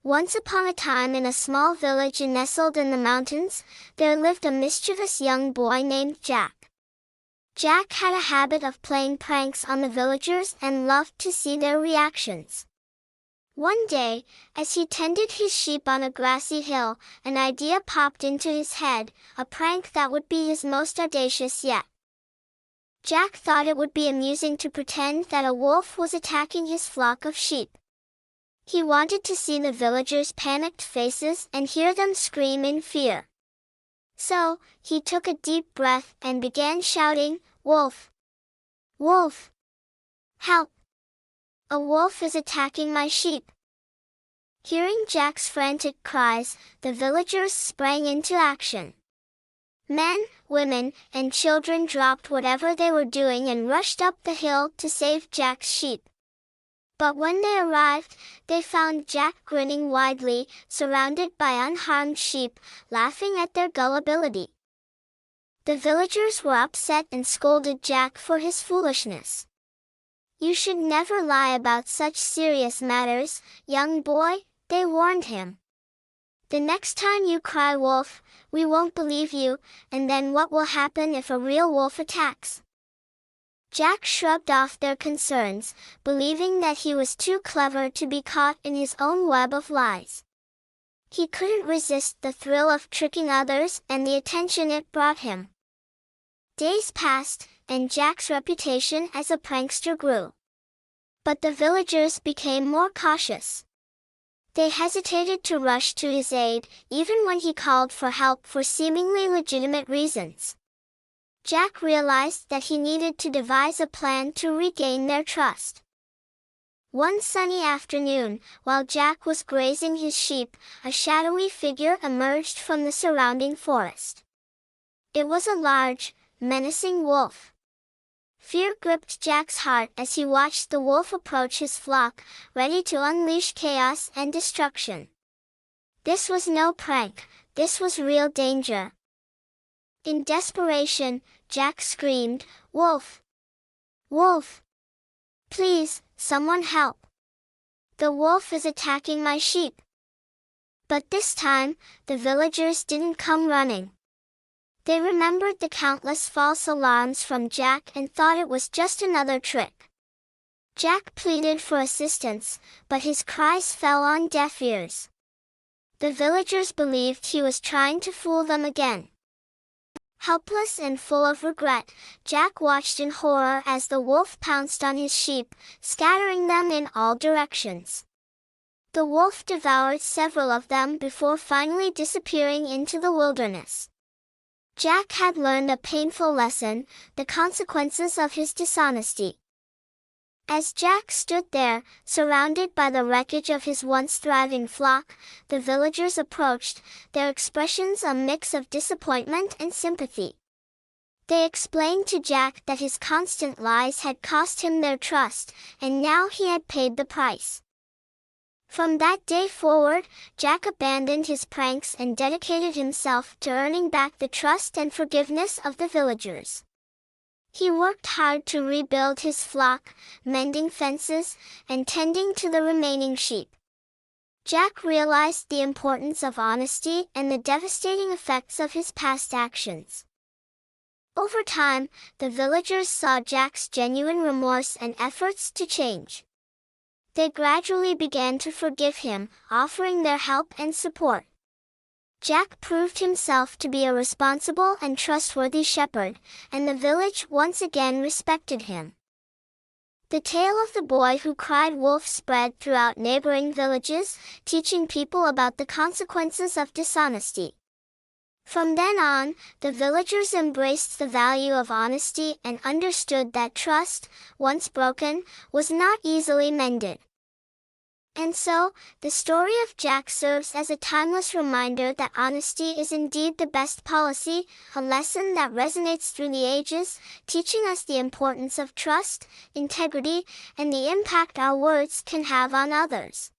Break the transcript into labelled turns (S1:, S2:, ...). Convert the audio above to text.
S1: Once upon a time in a small village nestled in the mountains, there lived a mischievous young boy named Jack. Jack had a habit of playing pranks on the villagers and loved to see their reactions. One day, as he tended his sheep on a grassy hill, an idea popped into his head, a prank that would be his most audacious yet. Jack thought it would be amusing to pretend that a wolf was attacking his flock of sheep. He wanted to see the villagers' panicked faces and hear them scream in fear. So, he took a deep breath and began shouting, "Wolf! Wolf! Help! A wolf is attacking my sheep!" Hearing Jack's frantic cries, the villagers sprang into action. Men, women, and children dropped whatever they were doing and rushed up the hill to save Jack's sheep. But when they arrived, they found Jack grinning widely, surrounded by unharmed sheep, laughing at their gullibility. The villagers were upset and scolded Jack for his foolishness. "You should never lie about such serious matters, young boy," they warned him. "The next time you cry wolf, we won't believe you, and then what will happen if a real wolf attacks?" Jack shrugged off their concerns, believing that he was too clever to be caught in his own web of lies. He couldn't resist the thrill of tricking others and the attention it brought him. Days passed, and Jack's reputation as a prankster grew. But the villagers became more cautious. They hesitated to rush to his aid, even when he called for help for seemingly legitimate reasons. Jack realized that he needed to devise a plan to regain their trust. One sunny afternoon, while Jack was grazing his sheep, a shadowy figure emerged from the surrounding forest. It was a large, menacing wolf. Fear gripped Jack's heart as he watched the wolf approach his flock, ready to unleash chaos and destruction. This was no prank, this was real danger. In desperation, Jack screamed, "Wolf! Wolf! Please, someone help! The wolf is attacking my sheep!" But this time, the villagers didn't come running. They remembered the countless false alarms from Jack and thought it was just another trick. Jack pleaded for assistance, but his cries fell on deaf ears. The villagers believed he was trying to fool them again. Helpless and full of regret, Jack watched in horror as the wolf pounced on his sheep, scattering them in all directions. The wolf devoured several of them before finally disappearing into the wilderness. Jack had learned a painful lesson, the consequences of his dishonesty. As Jack stood there, surrounded by the wreckage of his once thriving flock, the villagers approached, their expressions a mix of disappointment and sympathy. They explained to Jack that his constant lies had cost him their trust, and now he had paid the price. From that day forward, Jack abandoned his pranks and dedicated himself to earning back the trust and forgiveness of the villagers. He worked hard to rebuild his flock, mending fences, and tending to the remaining sheep. Jack realized the importance of honesty and the devastating effects of his past actions. Over time, the villagers saw Jack's genuine remorse and efforts to change. They gradually began to forgive him, offering their help and support. Jack proved himself to be a responsible and trustworthy shepherd, and the village once again respected him. The tale of the boy who cried wolf spread throughout neighboring villages, teaching people about the consequences of dishonesty. From then on, the villagers embraced the value of honesty and understood that trust, once broken, was not easily mended. And so, the story of Jack serves as a timeless reminder that honesty is indeed the best policy, a lesson that resonates through the ages, teaching us the importance of trust, integrity, and the impact our words can have on others.